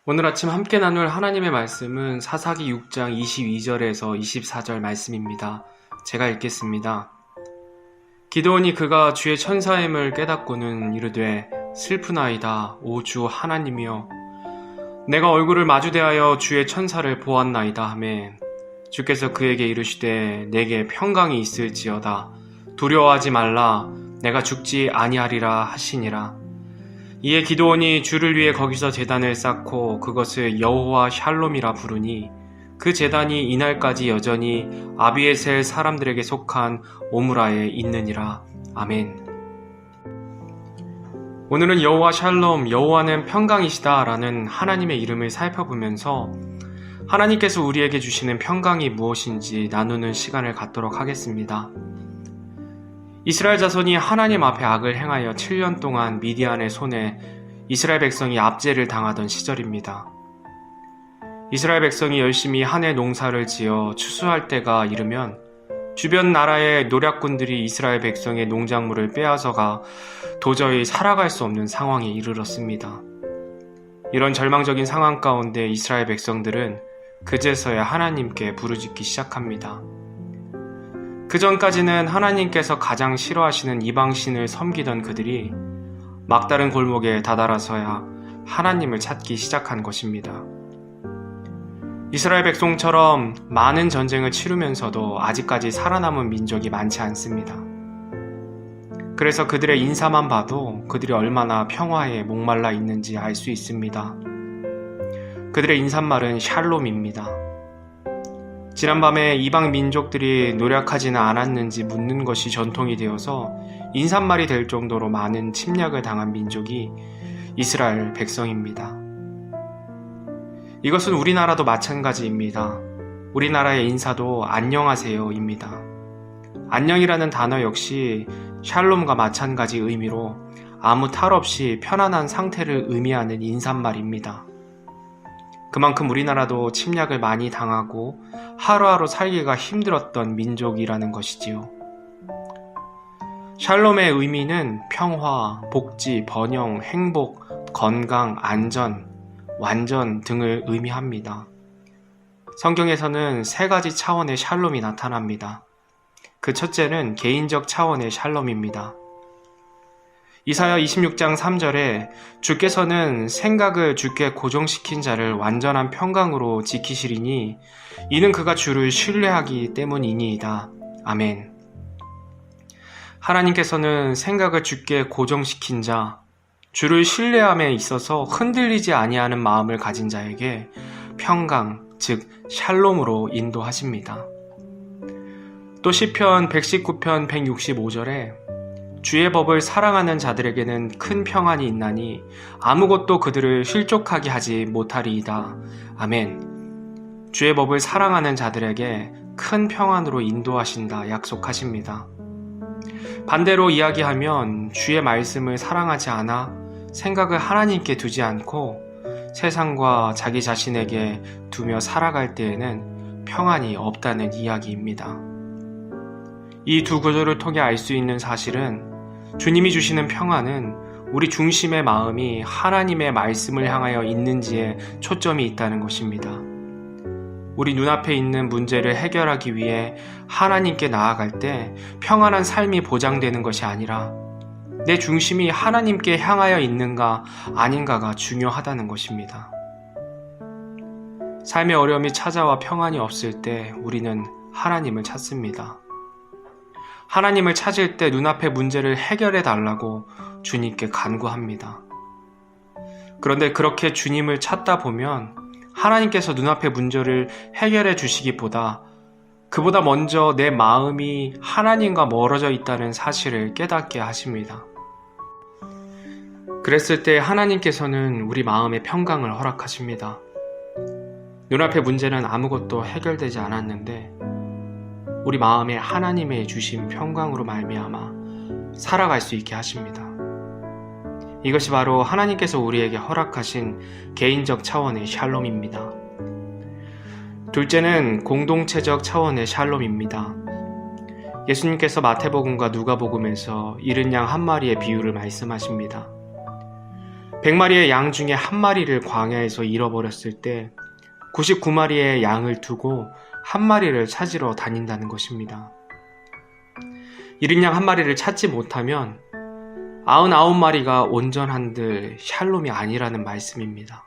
오늘 아침 함께 나눌 하나님의 말씀은 사사기 6장 22절에서 24절 말씀입니다. 제가 읽겠습니다. 기드온이 그가 주의 천사임을 깨닫고는 이르되 슬프나이다 오 주 하나님이여 내가 얼굴을 마주대하여 주의 천사를 보았나이다 하매 주께서 그에게 이르시되 내게 평강이 있을지어다 두려워하지 말라 내가 죽지 아니하리라 하시니라. 이에 기드온이 주를 위해 거기서 제단을 쌓고 그것을 여호와 샬롬이라 부르니 그 제단이 이날까지 여전히 아비에셀 사람들에게 속한 오므라에 있느니라. 아멘. 오늘은 여호와 샬롬, 여호와는 평강이시다 라는 하나님의 이름을 살펴보면서 하나님께서 우리에게 주시는 평강이 무엇인지 나누는 시간을 갖도록 하겠습니다. 이스라엘 자손이 하나님 앞에 악을 행하여 7년 동안 미디안의 손에 이스라엘 백성이 압제를 당하던 시절입니다. 이스라엘 백성이 열심히 한 해 농사를 지어 추수할 때가 이르면 주변 나라의 노략군들이 이스라엘 백성의 농작물을 빼앗아가 도저히 살아갈 수 없는 상황에 이르렀습니다. 이런 절망적인 상황 가운데 이스라엘 백성들은 그제서야 하나님께 부르짖기 시작합니다. 그 전까지는 하나님께서 가장 싫어하시는 이방신을 섬기던 그들이 막다른 골목에 다다라서야 하나님을 찾기 시작한 것입니다. 이스라엘 백성처럼 많은 전쟁을 치르면서도 아직까지 살아남은 민족이 많지 않습니다. 그래서 그들의 인사만 봐도 그들이 얼마나 평화에 목말라 있는지 알 수 있습니다. 그들의 인사말은 샬롬입니다. 지난밤에 이방 민족들이 노력하지는 않았는지 묻는 것이 전통이 되어서 인사말이 될 정도로 많은 침략을 당한 민족이 이스라엘 백성입니다. 이것은 우리나라도 마찬가지입니다. 우리나라의 인사도 안녕하세요입니다. 안녕이라는 단어 역시 샬롬과 마찬가지 의미로 아무 탈 없이 편안한 상태를 의미하는 인사말입니다. 그만큼 우리나라도 침략을 많이 당하고 하루하루 살기가 힘들었던 민족이라는 것이지요. 샬롬의 의미는 평화, 복지, 번영, 행복, 건강, 안전, 완전 등을 의미합니다. 성경에서는 세 가지 차원의 샬롬이 나타납니다. 그 첫째는 개인적 차원의 샬롬입니다. 이사야 26장 3절에 주께서는 생각을 주께 고정시킨 자를 완전한 평강으로 지키시리니 이는 그가 주를 신뢰하기 때문이니이다. 아멘. 하나님께서는 생각을 주께 고정시킨 자, 주를 신뢰함에 있어서 흔들리지 아니하는 마음을 가진 자에게 평강, 즉 샬롬으로 인도하십니다. 또 시편 119편 165절에 주의 법을 사랑하는 자들에게는 큰 평안이 있나니 아무것도 그들을 실족하게 하지 못하리이다. 아멘. 주의 법을 사랑하는 자들에게 큰 평안으로 인도하신다 약속하십니다. 반대로 이야기하면 주의 말씀을 사랑하지 않아 생각을 하나님께 두지 않고 세상과 자기 자신에게 두며 살아갈 때에는 평안이 없다는 이야기입니다. 이 두 구절을 통해 알 수 있는 사실은 주님이 주시는 평안은 우리 중심의 마음이 하나님의 말씀을 향하여 있는지에 초점이 있다는 것입니다. 우리 눈앞에 있는 문제를 해결하기 위해 하나님께 나아갈 때 평안한 삶이 보장되는 것이 아니라 내 중심이 하나님께 향하여 있는가 아닌가가 중요하다는 것입니다. 삶의 어려움이 찾아와 평안이 없을 때 우리는 하나님을 찾습니다. 하나님을 찾을 때 눈앞의 문제를 해결해 달라고 주님께 간구합니다. 그런데 그렇게 주님을 찾다 보면 하나님께서 눈앞의 문제를 해결해 주시기보다 그보다 먼저 내 마음이 하나님과 멀어져 있다는 사실을 깨닫게 하십니다. 그랬을 때 하나님께서는 우리 마음의 평강을 허락하십니다. 눈앞의 문제는 아무것도 해결되지 않았는데 우리 마음에 하나님의 주신 평강으로 말미암아 살아갈 수 있게 하십니다. 이것이 바로 하나님께서 우리에게 허락하신 개인적 차원의 샬롬입니다. 둘째는 공동체적 차원의 샬롬입니다. 예수님께서 마태복음과 누가복음에서 이른 양 한 마리의 비유를 말씀하십니다. 100마리의 양 중에 한 마리를 광야에서 잃어버렸을 때 99마리의 양을 두고 한 마리를 찾으러 다닌다는 것입니다. 잃은 양 한 마리를 찾지 못하면 99마리가 온전한들 샬롬이 아니라는 말씀입니다.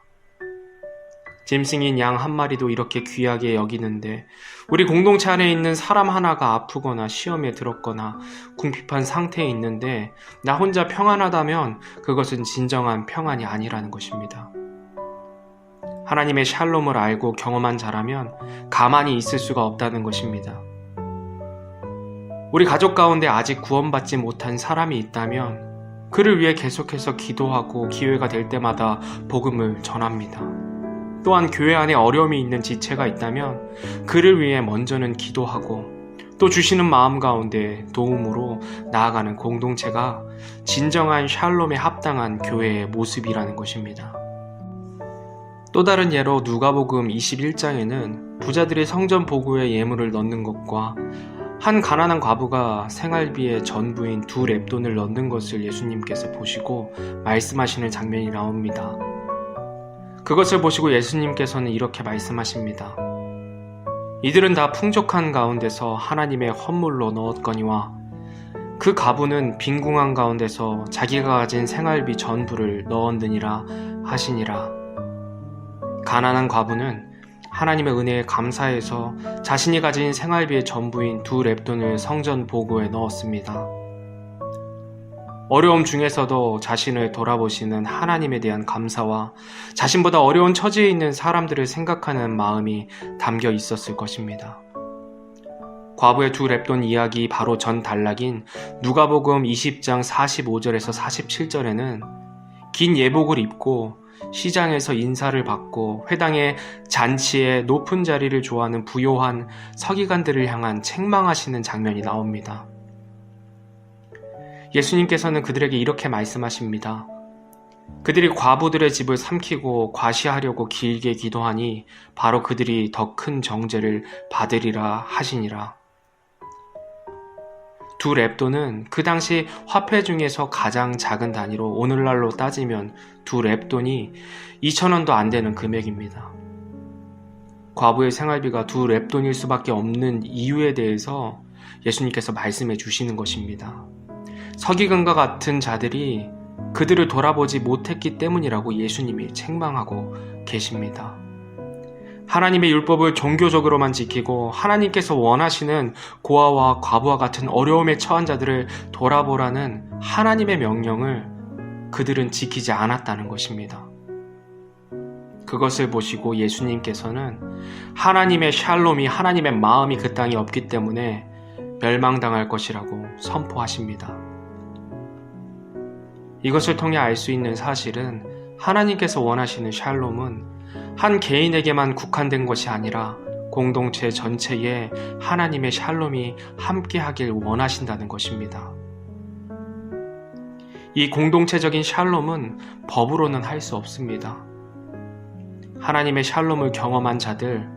짐승인 양 한 마리도 이렇게 귀하게 여기는데 우리 공동체 안에 있는 사람 하나가 아프거나 시험에 들었거나 궁핍한 상태에 있는데 나 혼자 평안하다면 그것은 진정한 평안이 아니라는 것입니다. 하나님의 샬롬을 알고 경험한 자라면 가만히 있을 수가 없다는 것입니다. 우리 가족 가운데 아직 구원받지 못한 사람이 있다면 그를 위해 계속해서 기도하고 기회가 될 때마다 복음을 전합니다. 또한 교회 안에 어려움이 있는 지체가 있다면 그를 위해 먼저는 기도하고 또 주시는 마음 가운데 도움으로 나아가는 공동체가 진정한 샬롬에 합당한 교회의 모습이라는 것입니다. 또 다른 예로 누가복음 21장에는 부자들이 성전 보구에 예물을 넣는 것과 한 가난한 과부가 생활비의 전부인 2렙돈을 넣는 것을 예수님께서 보시고 말씀하시는 장면이 나옵니다. 그것을 보시고 예수님께서는 이렇게 말씀하십니다. 이들은 다 풍족한 가운데서 하나님의 헌물로 넣었거니와 그 과부는 빈궁한 가운데서 자기가 가진 생활비 전부를 넣었느니라 하시니라. 가난한 과부는 하나님의 은혜에 감사해서 자신이 가진 생활비의 전부인 2렙돈을 성전 보구에 넣었습니다. 어려움 중에서도 자신을 돌아보시는 하나님에 대한 감사와 자신보다 어려운 처지에 있는 사람들을 생각하는 마음이 담겨 있었을 것입니다. 과부의 2렙돈 이야기 바로 전 단락인 누가복음 20장 45절에서 47절에는 긴 예복을 입고 시장에서 인사를 받고 회당의 잔치에 높은 자리를 좋아하는 부요한 서기관들을 향한 책망하시는 장면이 나옵니다. 예수님께서는 그들에게 이렇게 말씀하십니다. 그들이 과부들의 집을 삼키고 과시하려고 길게 기도하니 바로 그들이 더 큰 정죄를 받으리라 하시니라. 2렙돈은 그 당시 화폐 중에서 가장 작은 단위로 오늘날로 따지면 2렙돈이 2,000원도 안 되는 금액입니다. 과부의 생활비가 2렙돈일 수밖에 없는 이유에 대해서 예수님께서 말씀해 주시는 것입니다. 서기관과 같은 자들이 그들을 돌아보지 못했기 때문이라고 예수님이 책망하고 계십니다. 하나님의 율법을 종교적으로만 지키고 하나님께서 원하시는 고아와 과부와 같은 어려움에 처한 자들을 돌아보라는 하나님의 명령을 그들은 지키지 않았다는 것입니다. 그것을 보시고 예수님께서는 하나님의 샬롬이, 하나님의 마음이 그 땅에 없기 때문에 멸망당할 것이라고 선포하십니다. 이것을 통해 알 수 있는 사실은 하나님께서 원하시는 샬롬은 한 개인에게만 국한된 것이 아니라 공동체 전체에 하나님의 샬롬이 함께하길 원하신다는 것입니다. 이 공동체적인 샬롬은 법으로는 할 수 없습니다. 하나님의 샬롬을 경험한 자들,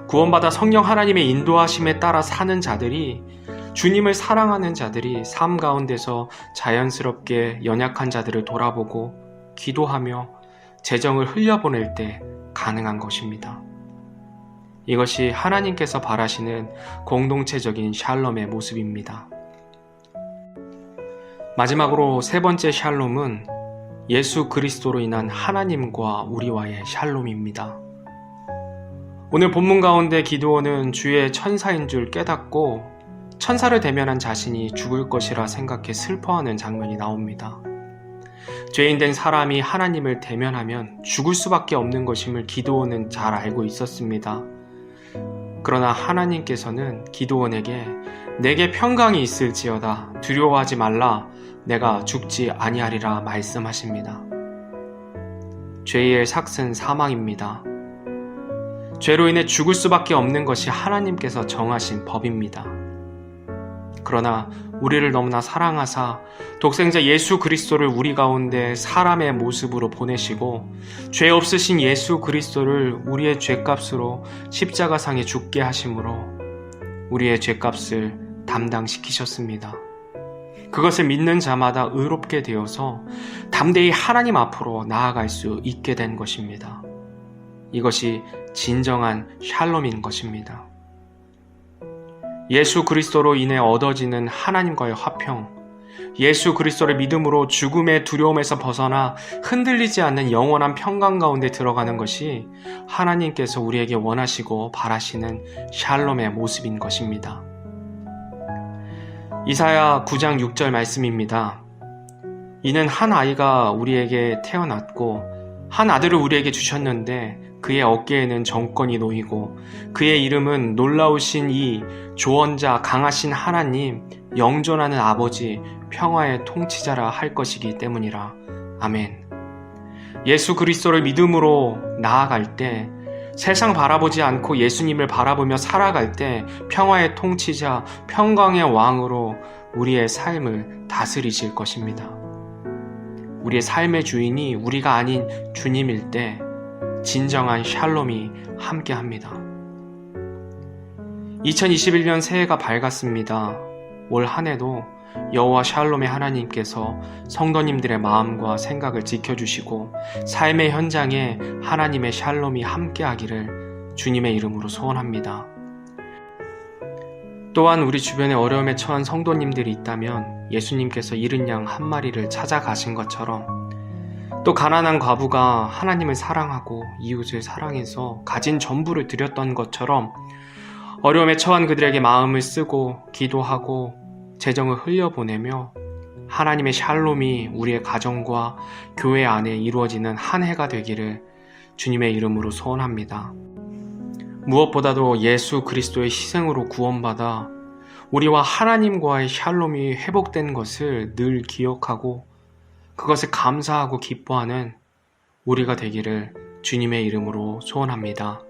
구원받아 성령 하나님의 인도하심에 따라 사는 자들이, 주님을 사랑하는 자들이 삶 가운데서 자연스럽게 연약한 자들을 돌아보고 기도하며 재정을 흘려보낼 때 가능한 것입니다. 이것이 하나님께서 바라시는 공동체적인 샬롬의 모습입니다. 마지막으로 세 번째 샬롬은 예수 그리스도로 인한 하나님과 우리와의 샬롬입니다. 오늘 본문 가운데 기드온은 주의 천사인 줄 깨닫고 천사를 대면한 자신이 죽을 것이라 생각해 슬퍼하는 장면이 나옵니다. 죄인된 사람이 하나님을 대면하면 죽을 수밖에 없는 것임을 기드온은 잘 알고 있었습니다. 그러나 하나님께서는 기드온에게 내게 평강이 있을지어다 두려워하지 말라 내가 죽지 아니하리라 말씀하십니다. 죄의 삭은 사망입니다. 죄로 인해 죽을 수밖에 없는 것이 하나님께서 정하신 법입니다. 그러나 우리를 너무나 사랑하사 독생자 예수 그리스도를 우리 가운데 사람의 모습으로 보내시고 죄 없으신 예수 그리스도를 우리의 죄값으로 십자가상에 죽게 하심으로 우리의 죄값을 담당시키셨습니다. 그것을 믿는 자마다 의롭게 되어서 담대히 하나님 앞으로 나아갈 수 있게 된 것입니다. 이것이 진정한 샬롬인 것입니다. 예수 그리스도로 인해 얻어지는 하나님과의 화평, 예수 그리스도를 믿음으로 죽음의 두려움에서 벗어나 흔들리지 않는 영원한 평강 가운데 들어가는 것이 하나님께서 우리에게 원하시고 바라시는 샬롬의 모습인 것입니다. 이사야 9장 6절 말씀입니다. 이는 한 아이가 우리에게 태어났고 한 아들을 우리에게 주셨는데 그의 어깨에는 정권이 놓이고 그의 이름은 놀라우신 이 조언자 강하신 하나님 영존하는 아버지 평화의 통치자라 할 것이기 때문이라. 아멘. 예수 그리스도를 믿음으로 나아갈 때, 세상 바라보지 않고 예수님을 바라보며 살아갈 때 평화의 통치자, 평강의 왕으로 우리의 삶을 다스리실 것입니다. 우리의 삶의 주인이 우리가 아닌 주님일 때 진정한 샬롬이 함께합니다. 2021년 새해가 밝았습니다. 올 한 해도 여호와 샬롬의 하나님께서 성도님들의 마음과 생각을 지켜주시고 삶의 현장에 하나님의 샬롬이 함께하기를 주님의 이름으로 소원합니다. 또한 우리 주변에 어려움에 처한 성도님들이 있다면 예수님께서 잃은 양 한 마리를 찾아가신 것처럼 또 가난한 과부가 하나님을 사랑하고 이웃을 사랑해서 가진 전부를 드렸던 것처럼 어려움에 처한 그들에게 마음을 쓰고 기도하고 재정을 흘려보내며 하나님의 샬롬이 우리의 가정과 교회 안에 이루어지는 한 해가 되기를 주님의 이름으로 소원합니다. 무엇보다도 예수 그리스도의 희생으로 구원받아 우리와 하나님과의 샬롬이 회복된 것을 늘 기억하고 그것을 감사하고 기뻐하는 우리가 되기를 주님의 이름으로 소원합니다.